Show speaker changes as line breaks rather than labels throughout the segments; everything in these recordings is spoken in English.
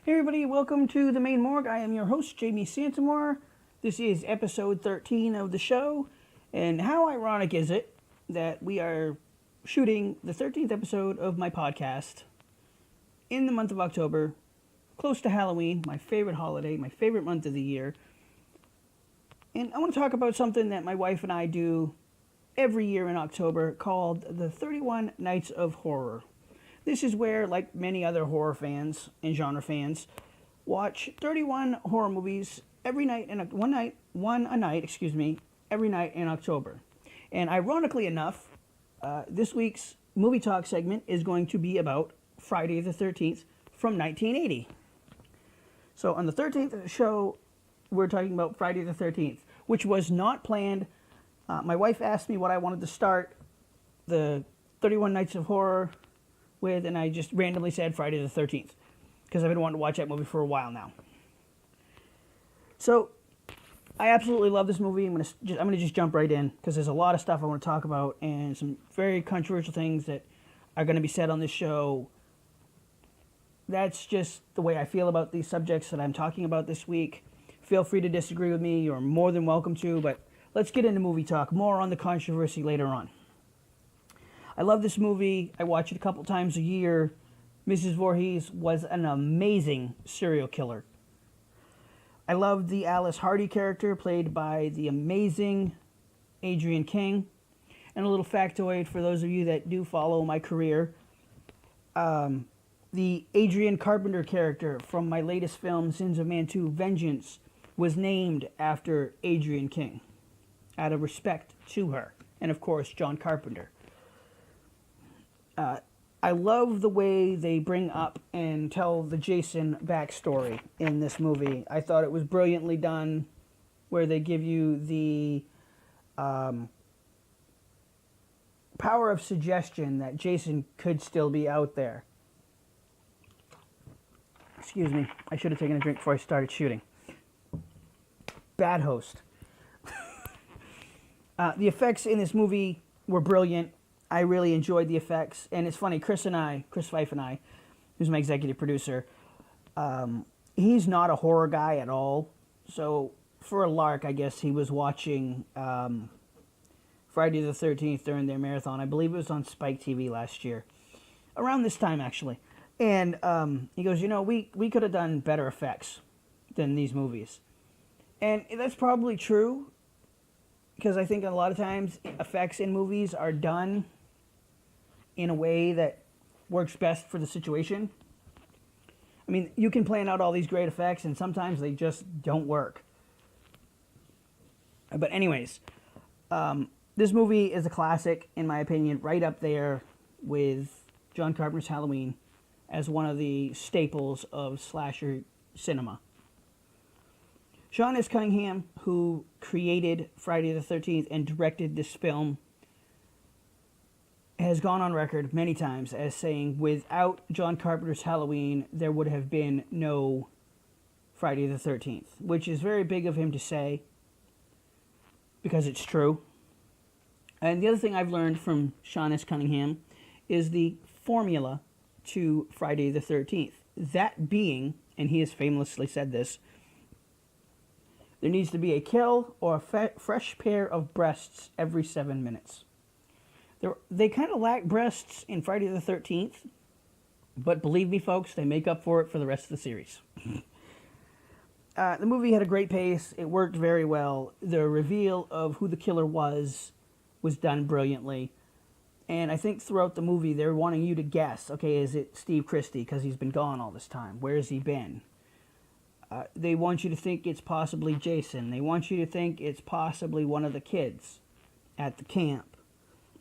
Hey everybody, welcome to the Maine Morgue. I am your host, Jamie Santamore. This is episode 13 of the show, and how ironic is it that we are shooting the 13th episode of my podcast in the month of October, close to Halloween, my favorite holiday, my favorite month of the year. And I want to talk about something that my wife and I do every year in October called the 31 Nights of Horror. This is where, like many other horror fans and genre fans, watch 31 horror movies every night, every night in October. And ironically enough, this week's movie talk segment is going to be about Friday the 13th from 1980. So on the 13th of the show, we're talking about Friday the 13th, which was not planned. My wife asked me what I wanted to start the 31 Nights of Horror with, and I just randomly said Friday the 13th because I've been wanting to watch that movie for a while now. So I absolutely love this movie. I'm gonna just jump right in because there's a lot of stuff I want to talk about and some very controversial things that are going to be said on this show. That's just the way I feel about these subjects that I'm talking about this week. Feel free to disagree with me. You're more than welcome to, but let's get into movie talk. More on the controversy later on. I love this movie. I watch it a couple times a year. Mrs. Voorhees was an amazing serial killer. I love the Alice Hardy character played by the amazing Adrienne King. And a little factoid for those of you that do follow my career. The Adrienne Carpenter character from my latest film, Sins of Man 2 Vengeance, was named after Adrienne King out of respect to her. And of course, John Carpenter. I love the way they bring up and tell the Jason backstory in this movie. I thought it was brilliantly done, where they give you the power of suggestion that Jason could still be out there. Excuse me, I should have taken a drink before I started shooting. Bad host. The effects in this movie were brilliant. I really enjoyed the effects, and it's funny, Chris Fife and I, who's my executive producer, he's not a horror guy at all, so for a lark, I guess he was watching Friday the 13th during their marathon. I believe it was on Spike TV last year, around this time actually, and he goes, we could have done better effects than these movies, and that's probably true, because I think a lot of times effects in movies are done in a way that works best for the situation. I mean, you can plan out all these great effects, and sometimes they just don't work. But anyways, this movie is a classic, in my opinion, right up there with John Carpenter's Halloween as one of the staples of slasher cinema. Sean S. Cunningham, who created Friday the 13th and directed this film, has gone on record many times as saying without John Carpenter's Halloween, there would have been no Friday the 13th, which is very big of him to say because it's true. And the other thing I've learned from Sean S. Cunningham is the formula to Friday the 13th. That being, and he has famously said this, there needs to be a kill or a fresh pair of breasts every 7 minutes. They kind of lack breasts in Friday the 13th, but believe me, folks, they make up for it for the rest of the series. The movie had a great pace. It worked very well. The reveal of who the killer was done brilliantly. And I think throughout the movie, they're wanting you to guess, okay, is it Steve Christie because he's been gone all this time? Where has he been? They want you to think it's possibly Jason. They want you to think it's possibly one of the kids at the camp.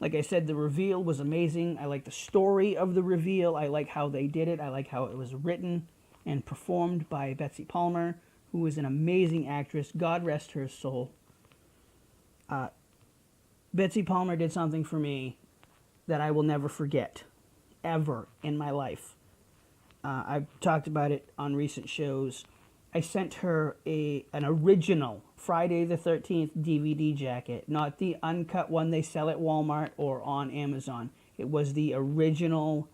Like I said, the reveal was amazing. I like the story of the reveal. I like how they did it. I like how it was written and performed by Betsy Palmer, who is an amazing actress. God rest her soul. Betsy Palmer did something for me that I will never forget, ever in my life. I've talked about it on recent shows. I sent her an original Friday the 13th DVD jacket, not the uncut one they sell at Walmart or on Amazon. It was the original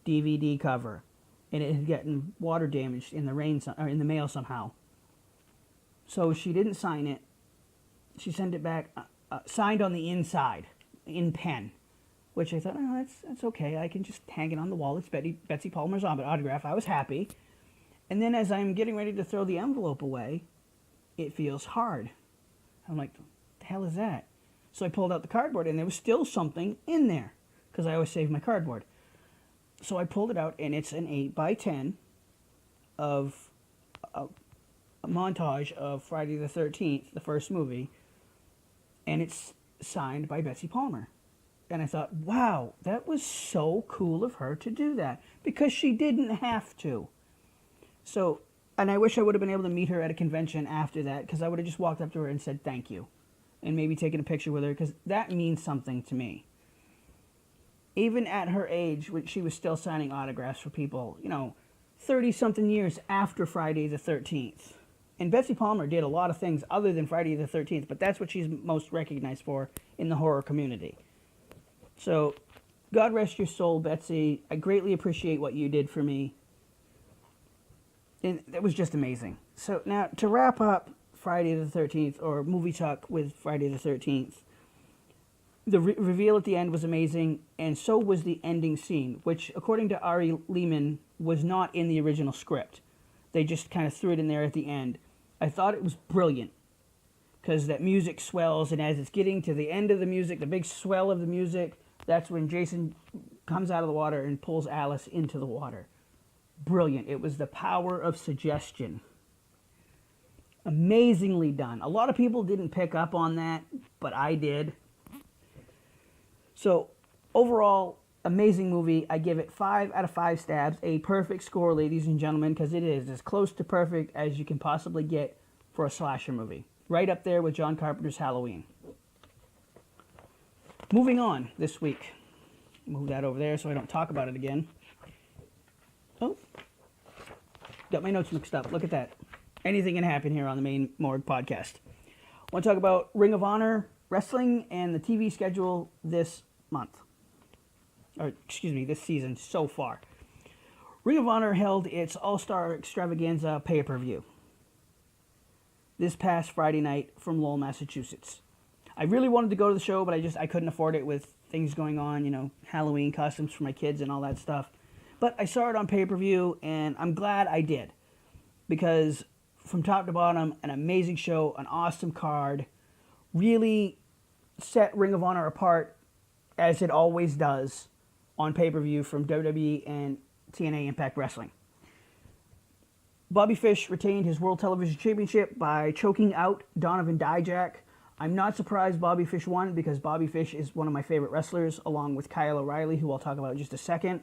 DVD cover, and it had gotten water damaged in the rain or in the mail somehow. So she didn't sign it. She sent it back, signed on the inside in pen, which I thought, oh, that's okay. I can just hang it on the wall. It's Betsy Palmer's autograph. I was happy. And then as I'm getting ready to throw the envelope away, it feels hard. I'm like, the hell is that? So I pulled out the cardboard, and there was still something in there, because I always save my cardboard. So I pulled it out, and it's an 8x10 of a montage of Friday the 13th, the first movie, and it's signed by Betsy Palmer. And I thought, wow, that was so cool of her to do that, because she didn't have to. So, and I wish I would have been able to meet her at a convention after that, because I would have just walked up to her and said thank you, and maybe taken a picture with her, because that means something to me. Even at her age, when she was still signing autographs for people, 30-something years after Friday the 13th. And Betsy Palmer did a lot of things other than Friday the 13th, but that's what she's most recognized for in the horror community. So, God rest your soul, Betsy. I greatly appreciate what you did for me. And it was just amazing. So now, to wrap up Friday the 13th, or Movie Talk with Friday the 13th, the reveal at the end was amazing, and so was the ending scene, which, according to Ari Lehman, was not in the original script. They just kind of threw it in there at the end. I thought it was brilliant, because that music swells, and as it's getting to the end of the music, the big swell of the music, that's when Jason comes out of the water and pulls Alice into the water. Brilliant. It was the power of suggestion. Amazingly done. A lot of people didn't pick up on that, but I did. So, overall, amazing movie. I give it 5 out of 5 stabs. A perfect score, ladies and gentlemen, because it is as close to perfect as you can possibly get for a slasher movie. Right up there with John Carpenter's Halloween. Moving on this week. Move that over there so I don't talk about it again. Oh, got my notes mixed up. Look at that. Anything can happen here on the Maine Morgue podcast. I want to talk about Ring of Honor Wrestling and the TV schedule this month. Or, excuse me, this season so far. Ring of Honor held its All-Star Extravaganza pay-per-view this past Friday night from Lowell, Massachusetts. I really wanted to go to the show, but I couldn't afford it with things going on, Halloween costumes for my kids and all that stuff. But I saw it on pay-per-view, and I'm glad I did. Because from top to bottom, an amazing show, an awesome card, really set Ring of Honor apart, as it always does, on pay-per-view from WWE and TNA Impact Wrestling. Bobby Fish retained his World Television Championship by choking out Donovan Dijak. I'm not surprised Bobby Fish won, because Bobby Fish is one of my favorite wrestlers, along with Kyle O'Reilly, who I'll talk about in just a second.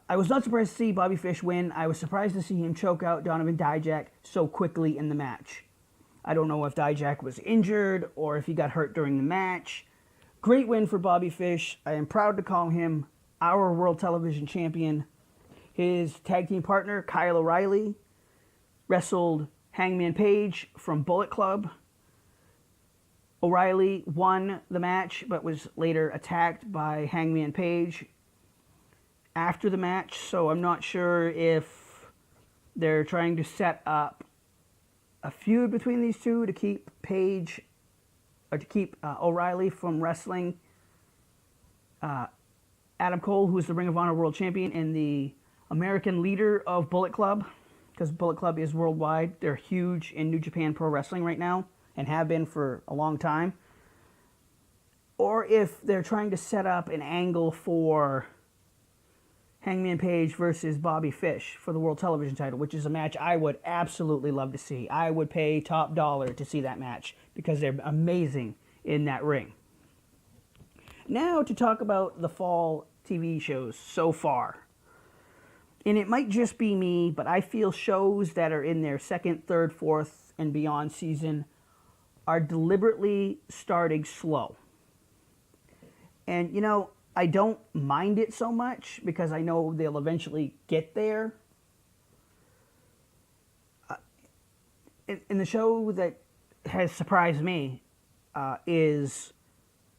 I was not surprised to see Bobby Fish win. I was surprised to see him choke out Donovan Dijak so quickly in the match. I don't know if Dijak was injured or if he got hurt during the match. Great win for Bobby Fish. I am proud to call him our World Television Champion. His tag team partner, Kyle O'Reilly, wrestled Hangman Page from Bullet Club. O'Reilly won the match, but was later attacked by Hangman Page after the match, so I'm not sure if they're trying to set up a feud between these two to keep Page, or to keep O'Reilly from wrestling Adam Cole, who is the Ring of Honor World Champion and the American leader of Bullet Club, because Bullet Club is worldwide. They're huge in New Japan Pro Wrestling right now, and have been for a long time. Or if they're trying to set up an angle for Hangman Page versus Bobby Fish for the World Television title, which is a match I would absolutely love to see. I would pay top dollar to see that match, because they're amazing in that ring. Now to talk about the fall TV shows so far. And it might just be me, but I feel shows that are in their second, third, fourth, and beyond season are deliberately starting slow. And, you know, I don't mind it so much because I know they'll eventually get there. And the show that has surprised me is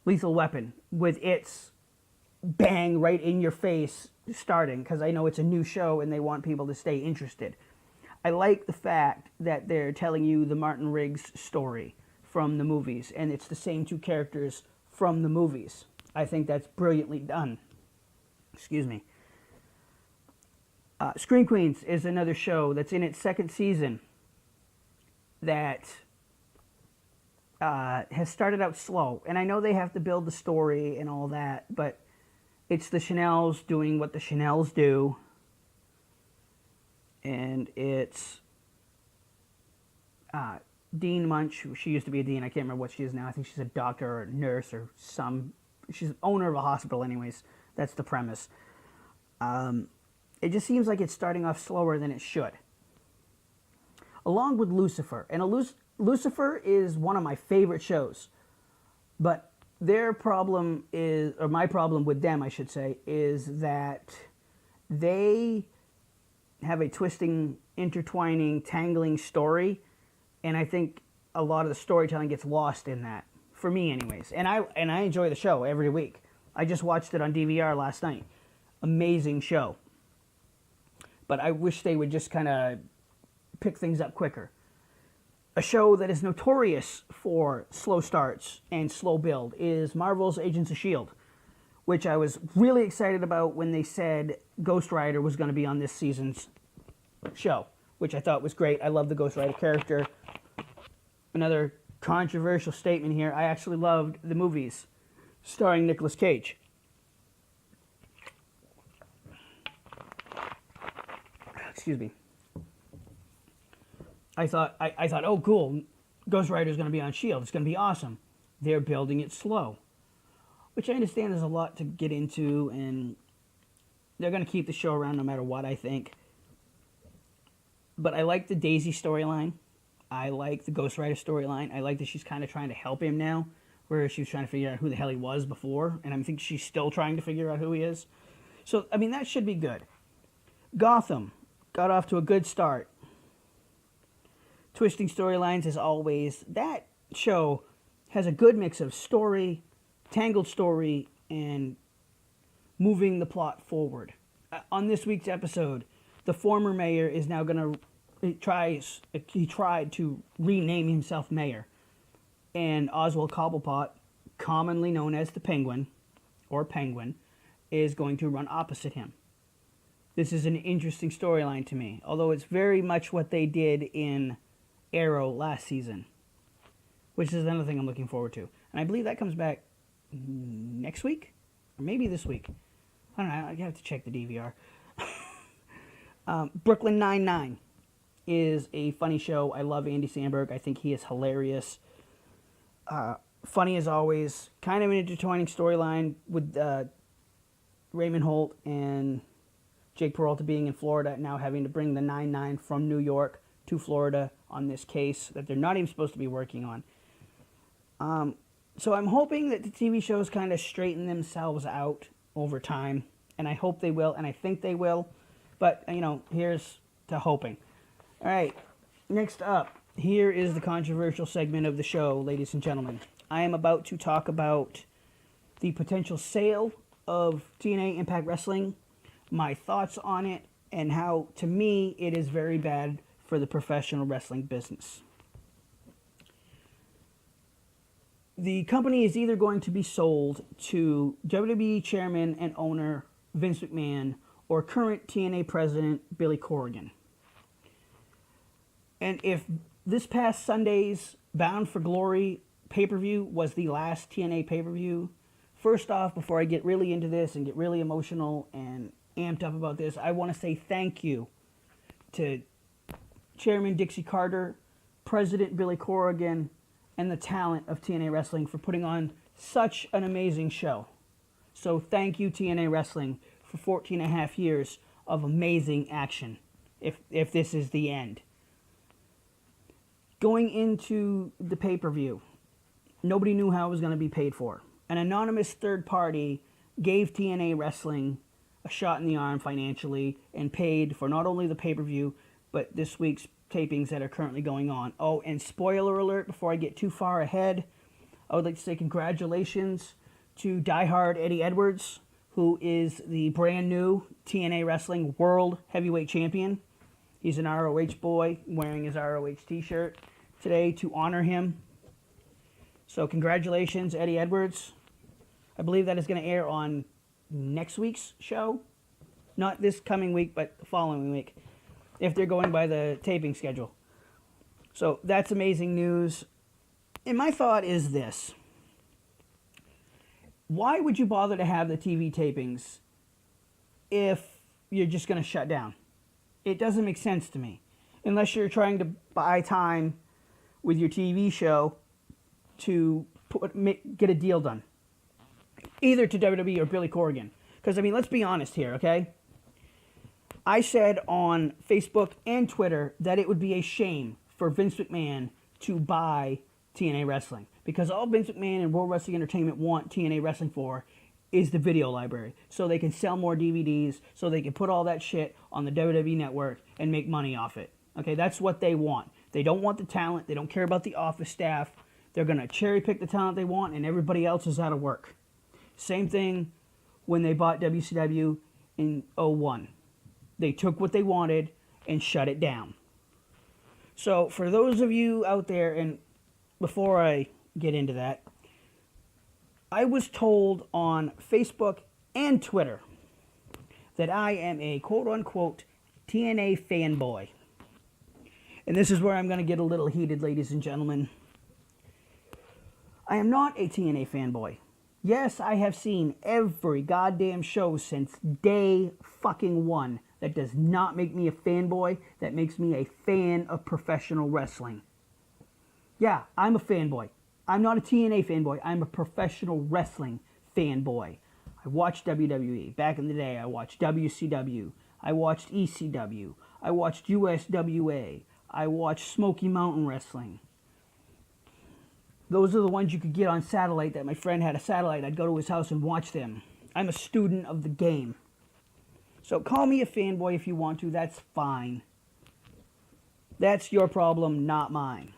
Lethal Weapon, with its bang right in your face starting, because I know it's a new show and they want people to stay interested. I like the fact that they're telling you the Martin Riggs story from the movies, and it's the same two characters from the movies. I think that's brilliantly done. Excuse me. Scream Queens is another show that's in its second season that has started out slow. And I know they have to build the story and all that, but it's the Chanels doing what the Chanels do. And it's Dean Munch. She used to be a dean. I can't remember what she is now. I think she's a doctor or a nurse or some... She's owner of a hospital anyways. That's the premise. It just seems like it's starting off slower than it should. Along with Lucifer. And Lucifer is one of my favorite shows. But their problem is, or my problem with them, I should say, is that they have a twisting, intertwining, tangling story. And I think a lot of the storytelling gets lost in that. For me, anyways. And I enjoy the show every week. I just watched it on DVR last night. Amazing show. But I wish they would just kind of pick things up quicker. A show that is notorious for slow starts and slow build is Marvel's Agents of S.H.I.E.L.D., which I was really excited about when they said Ghost Rider was going to be on this season's show, which I thought was great. I love the Ghost Rider character. Another controversial statement here. I actually loved the movies starring Nicolas Cage. Excuse me. I thought, oh, cool, Ghost Rider's going to be on S.H.I.E.L.D. It's going to be awesome. They're building it slow, which I understand there's a lot to get into, and they're going to keep the show around no matter what, I think. But I like the Daisy storyline. I like the Ghost Rider storyline. I like that she's kind of trying to help him now, whereas she was trying to figure out who the hell he was before, and I think she's still trying to figure out who he is. So, I mean, that should be good. Gotham got off to a good start. Twisting storylines as always. That show has a good mix of story, tangled story, and moving the plot forward. On this week's episode, the former mayor is now going to... He tried to rename himself mayor. And Oswald Cobblepot, commonly known as the Penguin, or Penguin, is going to run opposite him. This is an interesting storyline to me, although it's very much what they did in Arrow last season, which is another thing I'm looking forward to. And I believe that comes back next week, or maybe this week. I don't know, I have to check the DVR. Brooklyn Nine-Nine is a funny show. I love Andy Samberg. I think he is hilarious. Funny as always. Kind of an intertwining storyline with Raymond Holt and Jake Peralta being in Florida, now having to bring the 9-9 from New York to Florida on this case that they're not even supposed to be working on. So I'm hoping that the TV shows kind of straighten themselves out over time, and I hope they will, and I think they will. But, you know, here's to hoping. All right, next up, here is the controversial segment of the show, ladies and gentlemen. I am about to talk about the potential sale of TNA Impact Wrestling, my thoughts on it, and how, to me, it is very bad for the professional wrestling business. The company is either going to be sold to WWE Chairman and owner Vince McMahon or current TNA President Billy Corgan. And if this past Sunday's Bound for Glory pay-per-view was the last TNA pay-per-view, first off, before I get really into this and get really emotional and amped up about this, I want to say thank you to Chairman Dixie Carter, President Billy Corgan, and the talent of TNA Wrestling for putting on such an amazing show. So thank you, TNA Wrestling, for 14 and a half years of amazing action, if this is the end. Going into the pay-per-view, nobody knew how it was going to be paid for. An anonymous third party gave TNA Wrestling a shot in the arm financially and paid for not only the pay-per-view, but this week's tapings that are currently going on. Oh, and spoiler alert, before I get too far ahead, I would like to say congratulations to diehard Eddie Edwards, who is the brand new TNA Wrestling World Heavyweight Champion. He's an ROH boy wearing his ROH t-shirt today to honor him. So congratulations, Eddie Edwards. I believe that is going to air on next week's show. Not this coming week, but the following week, if they're going by the taping schedule. So that's amazing news. And my thought is this. Why would you bother to have the TV tapings if you're just going to shut down? It doesn't make sense to me. Unless you're trying to buy time with your TV show to get a deal done. Either to WWE or Billy Corgan. Because, I mean, let's be honest here, okay? I said on Facebook and Twitter that it would be a shame for Vince McMahon to buy TNA Wrestling. Because all Vince McMahon and World Wrestling Entertainment want TNA Wrestling for is the video library. So they can sell more DVDs, so they can put all that shit on the WWE Network and make money off it. Okay, that's what they want. They don't want the talent. They don't care about the office staff. They're going to cherry pick the talent they want, and everybody else is out of work. Same thing when they bought WCW in 2001. They took what they wanted and shut it down. So for those of you out there, and before I get into that, I was told on Facebook and Twitter that I am a quote-unquote TNA fanboy. And this is where I'm going to get a little heated, ladies and gentlemen. I am not a TNA fanboy. Yes, I have seen every goddamn show since day fucking one. That does not make me a fanboy. That makes me a fan of professional wrestling. Yeah, I'm a fanboy. I'm not a TNA fanboy. I'm a professional wrestling fanboy. I watched WWE. Back in the day, I watched WCW. I watched ECW. I watched USWA. I watched Smoky Mountain Wrestling. Those are the ones you could get on satellite. That my friend had a satellite. I'd go to his house and watch them. I'm a student of the game. So call me a fanboy if you want to. That's fine. That's your problem, not mine.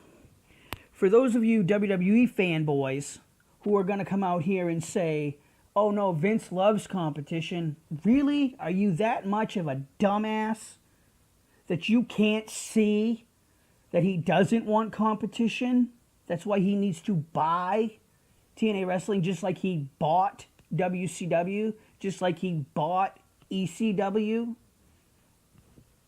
For those of you WWE fanboys who are going to come out here and say, oh no, Vince loves competition. Really? Are you that much of a dumbass that you can't see that he doesn't want competition? That's why he needs to buy TNA Wrestling, just like he bought WCW, just like he bought ECW.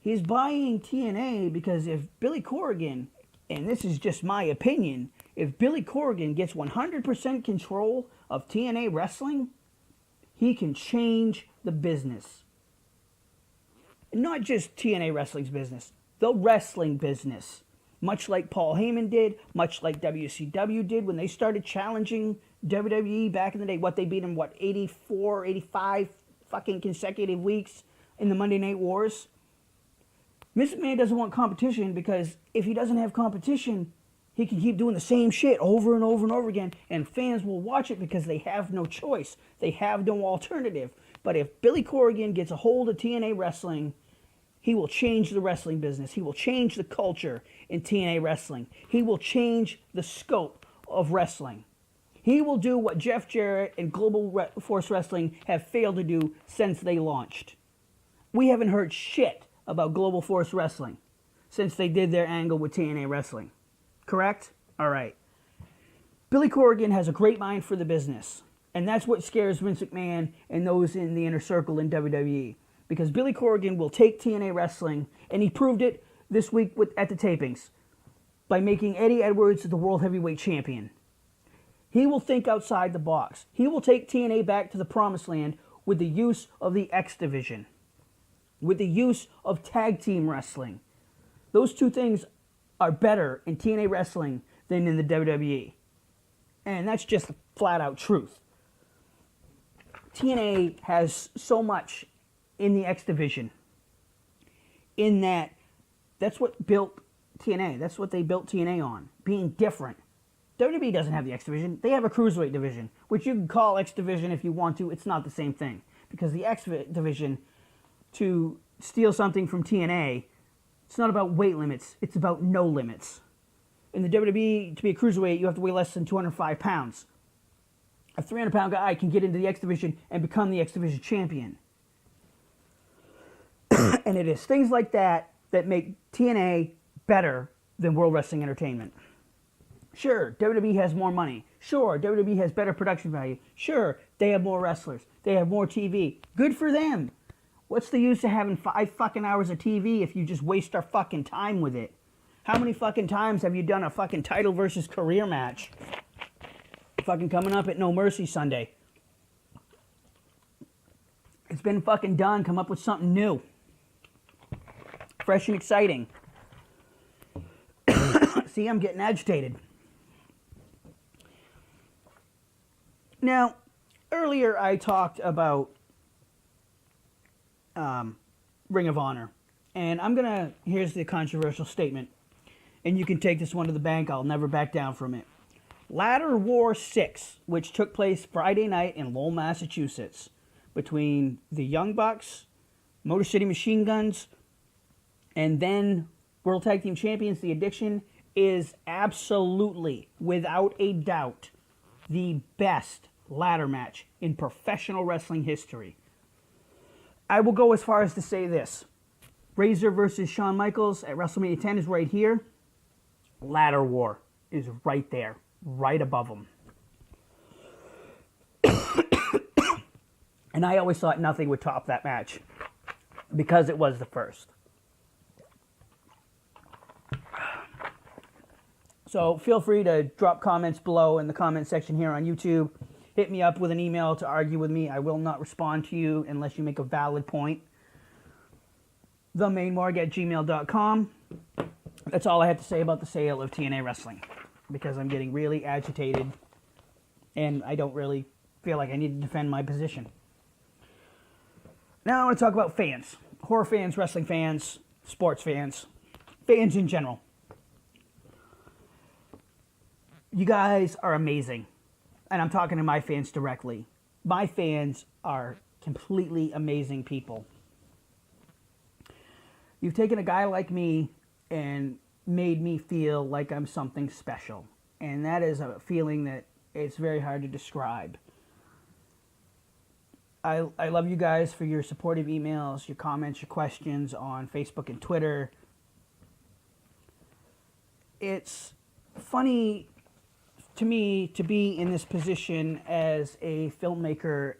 He's buying TNA because if Billy Corgan, and this is just my opinion, if Billy Corgan gets 100% control of TNA Wrestling, he can change the business. Not just TNA Wrestling's business, the wrestling business. Much like Paul Heyman did, much like WCW did when they started challenging WWE back in the day. What, they beat him, 84, 85 fucking consecutive weeks in the Monday Night Wars? Vince McMahon doesn't want competition because if he doesn't have competition, he can keep doing the same shit over and over and over again, and fans will watch it because they have no choice. They have no alternative. But if Billy Corgan gets a hold of TNA Wrestling, he will change the wrestling business. He will change the culture in TNA Wrestling. He will change the scope of wrestling. He will do what Jeff Jarrett and Global Force Wrestling have failed to do since they launched. We haven't heard shit about Global Force Wrestling since they did their angle with TNA Wrestling. Correct? All right. Billy Corgan has a great mind for the business. And that's what scares Vince McMahon and those in the inner circle in WWE. Because Billy Corgan will take TNA Wrestling, and he proved it this week at the tapings, by making Eddie Edwards the World Heavyweight Champion. He will think outside the box. He will take TNA back to the promised land with the use of the X Division, with the use of tag team wrestling. Those two things are better in TNA Wrestling than in the WWE. And that's just flat out truth. TNA has so much in the X division, in that's what built TNA. That's what they built TNA on, being different. WWE doesn't have the X division. They have a cruiserweight division, which you can call X division if you want to. It's not the same thing, because the X division, to steal something from TNA, it's not about weight limits. It's about no limits. In the WWE, to be a cruiserweight, you have to weigh less than 205 pounds. A 300-pound guy can get into the X division and become the X division champion. And it is things like that that make TNA better than World Wrestling Entertainment. Sure, WWE has more money. Sure, WWE has better production value. Sure, they have more wrestlers. They have more TV. Good for them. What's the use of having 5 fucking hours of TV if you just waste our fucking time with it? How many fucking times have you done a fucking title versus career match? Fucking coming up at No Mercy Sunday. It's been fucking done. Come up with something new. Fresh and exciting. See, I'm getting agitated. Now, earlier I talked about Ring of Honor. And here's the controversial statement. And you can take this one to the bank. I'll never back down from it. Ladder War 6, which took place Friday night in Lowell, Massachusetts, between the Young Bucks, Motor City Machine Guns, and then World Tag Team Champions, The Addiction, is absolutely, without a doubt, the best ladder match in professional wrestling history. I will go as far as to say this. Razor versus Shawn Michaels at WrestleMania 10 is right here. Ladder War is right there, right above them. And I always thought nothing would top that match because it was the first. So feel free to drop comments below in the comment section here on YouTube. Hit me up with an email to argue with me. I will not respond to you unless you make a valid point. themainmorgue@gmail.com. That's all I have to say about the sale of TNA Wrestling, because I'm getting really agitated and I don't really feel like I need to defend my position. Now I want to talk about fans. Horror fans, wrestling fans, sports fans, fans in general. You guys are amazing. And I'm talking to my fans directly. My fans are completely amazing people. You've taken a guy like me and made me feel like I'm something special. And that is a feeling that it's very hard to describe. I love you guys for your supportive emails, your comments, your questions on Facebook and Twitter. It's funny to me to be in this position as a filmmaker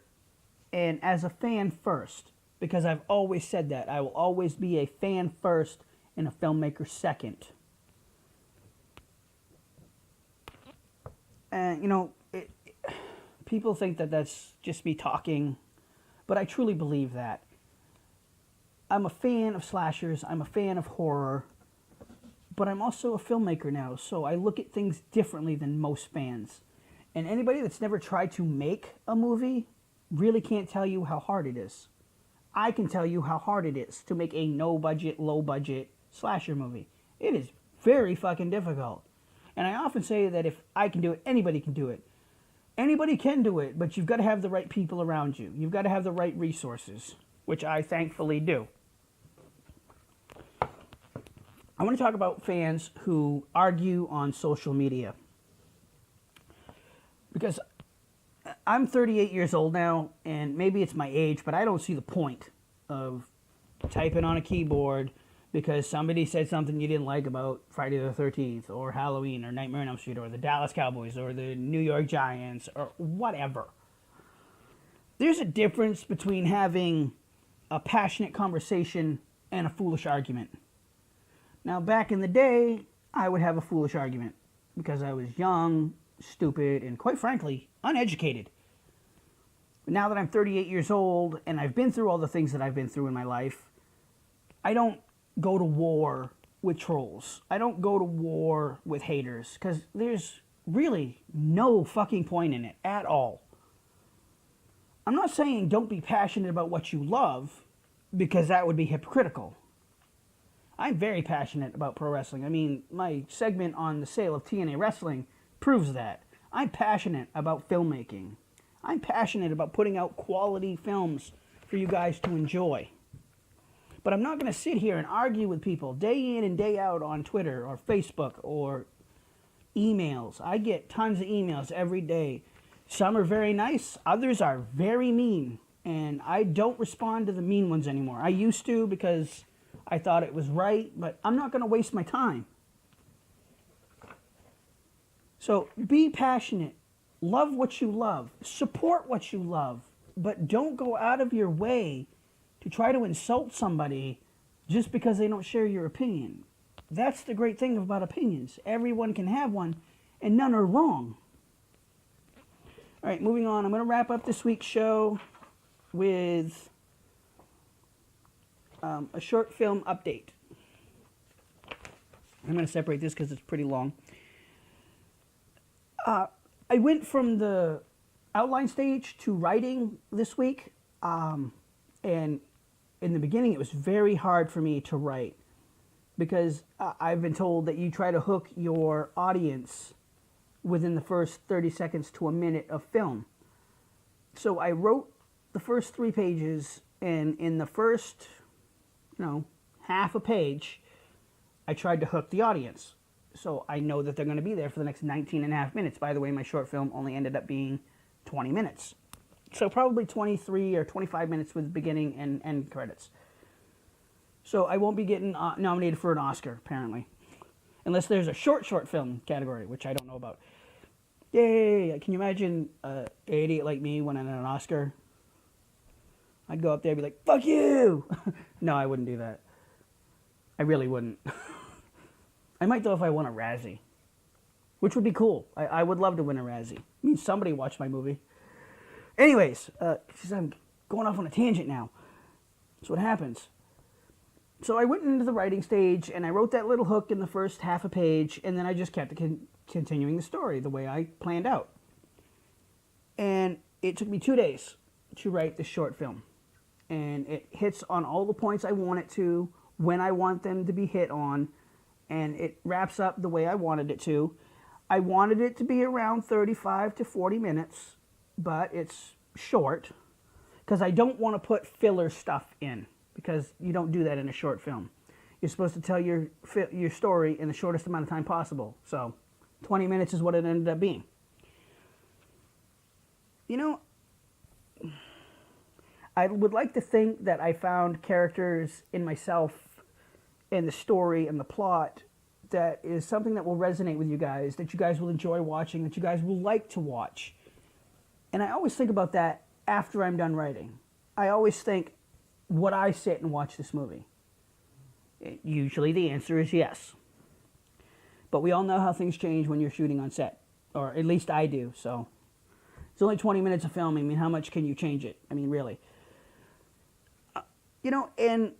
and as a fan first, because I've always said that. I will always be a fan first and a filmmaker second. And, people think that that's just me talking, but I truly believe that. I'm a fan of slashers, I'm a fan of horror, but I'm also a filmmaker now, so I look at things differently than most fans. And anybody that's never tried to make a movie really can't tell you how hard it is. I can tell you how hard it is to make a no-budget, low-budget slasher movie. It is very fucking difficult. And I often say that if I can do it, anybody can do it. Anybody can do it, but you've got to have the right people around you. You've got to have the right resources, which I thankfully do. I want to talk about fans who argue on social media. Because I'm 38 years old now, and maybe it's my age, but I don't see the point of typing on a keyboard because somebody said something you didn't like about Friday the 13th, or Halloween, or Nightmare on Elm Street, or the Dallas Cowboys, or the New York Giants, or whatever. There's a difference between having a passionate conversation and a foolish argument. Now, back in the day, I would have a foolish argument because I was young, stupid, and quite frankly, uneducated. But now that I'm 38 years old and I've been through all the things that I've been through in my life, I don't go to war with trolls. I don't go to war with haters because there's really no fucking point in it at all. I'm not saying don't be passionate about what you love, because that would be hypocritical. I'm very passionate about pro wrestling. I mean, my segment on the sale of TNA Wrestling proves that. I'm passionate about filmmaking. I'm passionate about putting out quality films for you guys to enjoy. But I'm not going to sit here and argue with people day in and day out on Twitter or Facebook or emails. I get tons of emails every day. Some are very nice, others are very mean, and I don't respond to the mean ones anymore. I used to because I thought it was right, but I'm not going to waste my time. So be passionate, love what you love, support what you love, but don't go out of your way to try to insult somebody just because they don't share your opinion. That's the great thing about opinions. Everyone can have one, and none are wrong. All right, moving on. I'm going to wrap up this week's show with a short film update. I'm going to separate this because it's pretty long. I went from the outline stage to writing this week, and in the beginning it was very hard for me to write because I've been told that you try to hook your audience within the first 30 seconds to a minute of film. So I wrote the first 3 pages, and in the first, half a page, I tried to hook the audience. So I know that they're going to be there for the next 19 and a half minutes. By the way, my short film only ended up being 20 minutes. So probably 23 or 25 minutes with beginning and end credits. So I won't be getting nominated for an Oscar, apparently. Unless there's a short film category, which I don't know about. Yay! Can you imagine an idiot like me winning an Oscar? I'd go up there and be like, fuck you! No, I wouldn't do that. I really wouldn't. I might, though, if I won a Razzie. Which would be cool. I would love to win a Razzie. I mean, somebody watched my movie. Anyways, I'm going off on a tangent now. That's what happens. So I went into the writing stage, and I wrote that little hook in the first half a page, and then I just kept continuing the story the way I planned out. And it took me 2 days to write this short film. And it hits on all the points I want it to, when I want them to be hit on, and it wraps up the way I wanted it to. I wanted it to be around 35 to 40 minutes, but it's short, because I don't want to put filler stuff in. Because you don't do that in a short film. You're supposed to tell your story in the shortest amount of time possible. So 20 minutes is what it ended up being. I would like to think that I found characters in myself and the story and the plot that is something that will resonate with you guys, that you guys will enjoy watching, that you guys will like to watch. And I always think about that after I'm done writing. I always think, would I sit and watch this movie? Usually the answer is yes. But we all know how things change when you're shooting on set. Or at least I do, so. It's only 20 minutes of filming. I mean, how much can you change it? I mean, really. And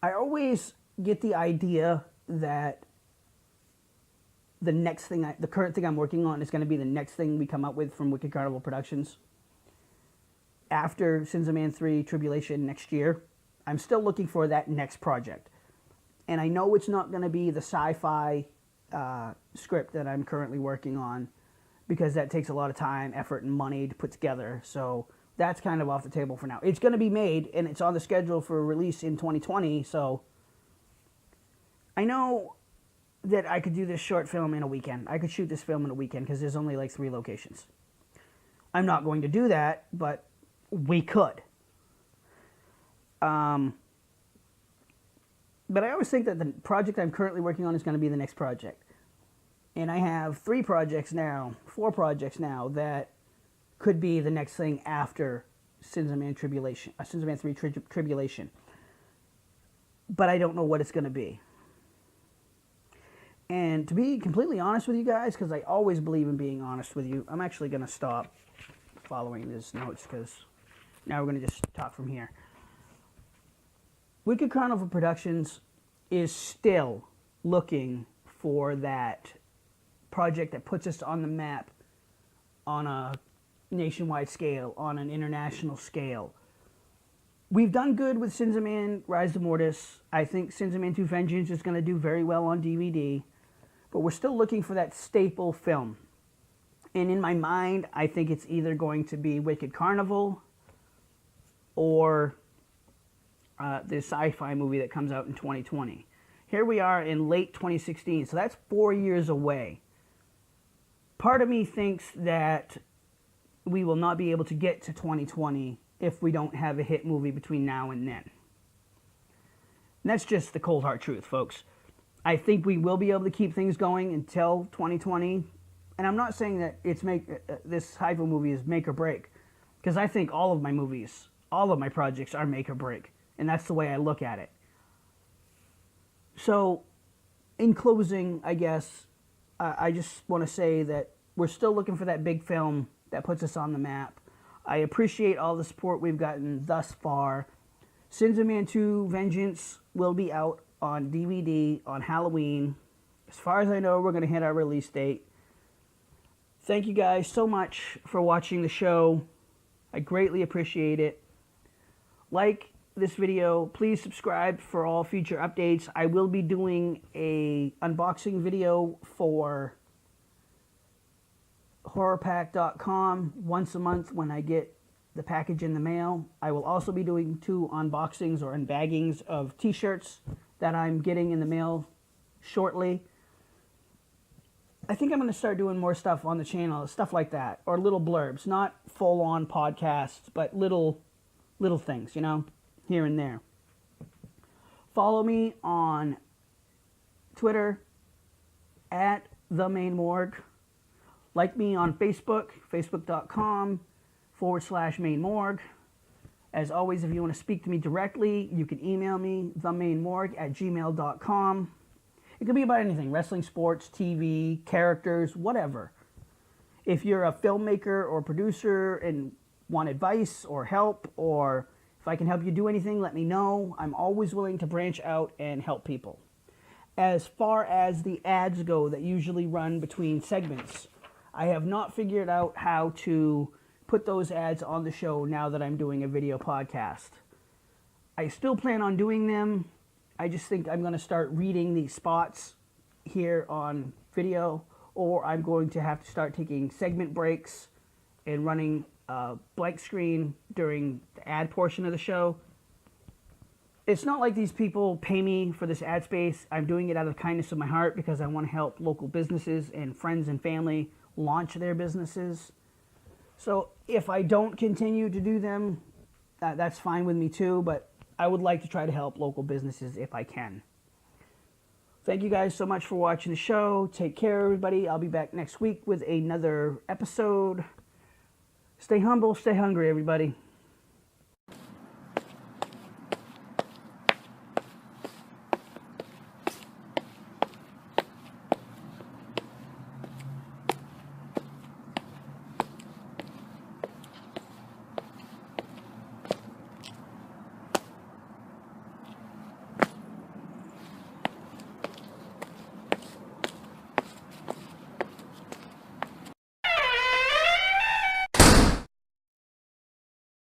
I always get the idea that the current thing I'm working on is going to be the next thing we come up with from Wicked Carnival Productions. After Sins of Man 3 Tribulation next year, I'm still looking for that next project. And I know it's not going to be the sci-fi script that I'm currently working on, because that takes a lot of time, effort, and money to put together. So that's kind of off the table for now. It's going to be made, and it's on the schedule for release in 2020. So I know that I could do this short film in a weekend. I could shoot this film in a weekend because there's only like 3 locations. I'm not going to do that, but we could. But I always think that the project I'm currently working on is going to be the next project. And I have 4 projects now that could be the next thing after Sins of Man 3 Tribulation. But I don't know what it's going to be. And to be completely honest with you guys, because I always believe in being honest with you, I'm actually going to stop following these notes, because now we're going to just talk from here. Wicked Carnival Productions is still looking for that project that puts us on the map on a nationwide scale, on an international scale. We've done good with Sins of Man, Rise of Mortis. I think Sins of Man 2 Vengeance is going to do very well on DVD. But we're still looking for that staple film. And in my mind, I think it's either going to be Wicked Carnival or the sci-fi movie that comes out in 2020. Here we are in late 2016, so that's 4 years away. Part of me thinks that we will not be able to get to 2020 if we don't have a hit movie between now and then. And that's just the cold hard truth, folks. I think we will be able to keep things going until 2020. And I'm not saying that this sci-fi movie is make or break, because I think all of my movies, all of my projects are make or break. And that's the way I look at it. So, in closing, I guess, I just want to say that we're still looking for that big film that puts us on the map. I appreciate all the support we've gotten thus far. Sins of Man 2 Vengeance will be out on DVD on Halloween. As far as I know, we're going to hit our release date. Thank you guys so much for watching the show. I greatly appreciate it. Like this video, please subscribe for all future updates. I will be doing a unboxing video for horrorpack.com once a month when I get the package in the mail. I will also be doing 2 unboxings or unbaggings of t-shirts that I'm getting in the mail shortly. I think I'm going to start doing more stuff on the channel, stuff like that, or little blurbs, not full-on podcasts, but little things, you know, here and there. Follow me on Twitter at The Maine Morgue. Like me on Facebook, facebook.com/Maine Morgue. As always, if you want to speak to me directly, you can email me, themainmorgue@gmail.com. It could be about anything, wrestling, sports, TV, characters, whatever. If you're a filmmaker or producer and want advice or help, or if I can help you do anything, let me know. I'm always willing to branch out and help people. As far as the ads go that usually run between segments, I have not figured out how to put those ads on the show now that I'm doing a video podcast. I still plan on doing them. I just think I'm going to start reading these spots here on video, or I'm going to have to start taking segment breaks and running a blank screen during the ad portion of the show. It's not like these people pay me for this ad space. I'm doing it out of the kindness of my heart because I want to help local businesses and friends and family launch their businesses. So if I don't continue to do them, that's fine with me too, but I would like to try to help local businesses if I can. Thank you guys so much for watching the show. Take care, everybody. I'll be back next week with another episode. Stay humble, stay hungry, everybody.